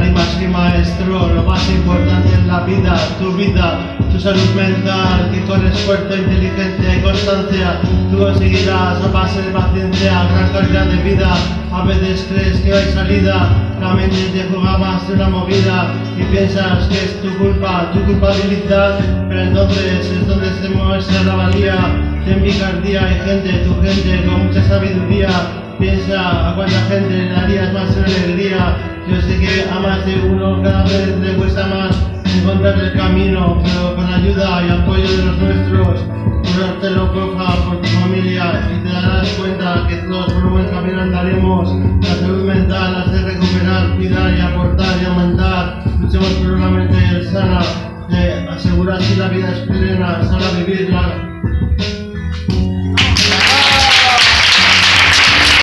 lágrimas y maestro, lo más importante en la vida, tu salud mental, que con esfuerzo, inteligencia y constancia tú conseguirás a base de paciencia gran calidad de vida. A veces crees que no hay salida, la mente te juega más de una movida y piensas que es tu culpa, tu culpabilidad, pero entonces es donde se muestra la valía. En picardía hay gente, tu gente con mucha sabiduría. Piensa a cuánta gente le darías más una alegría. Yo sé que a más de uno cada vez le cuesta más encontrar el camino, pero con ayuda y apoyo de los nuestros, curártelo porfa por tu familia y te darás cuenta que todos por un buen camino andaremos. La salud mental la de recuperar, cuidar y aportar y aumentar. Luchemos por una mente sana, que asegura si la vida es plena, sana vivirla.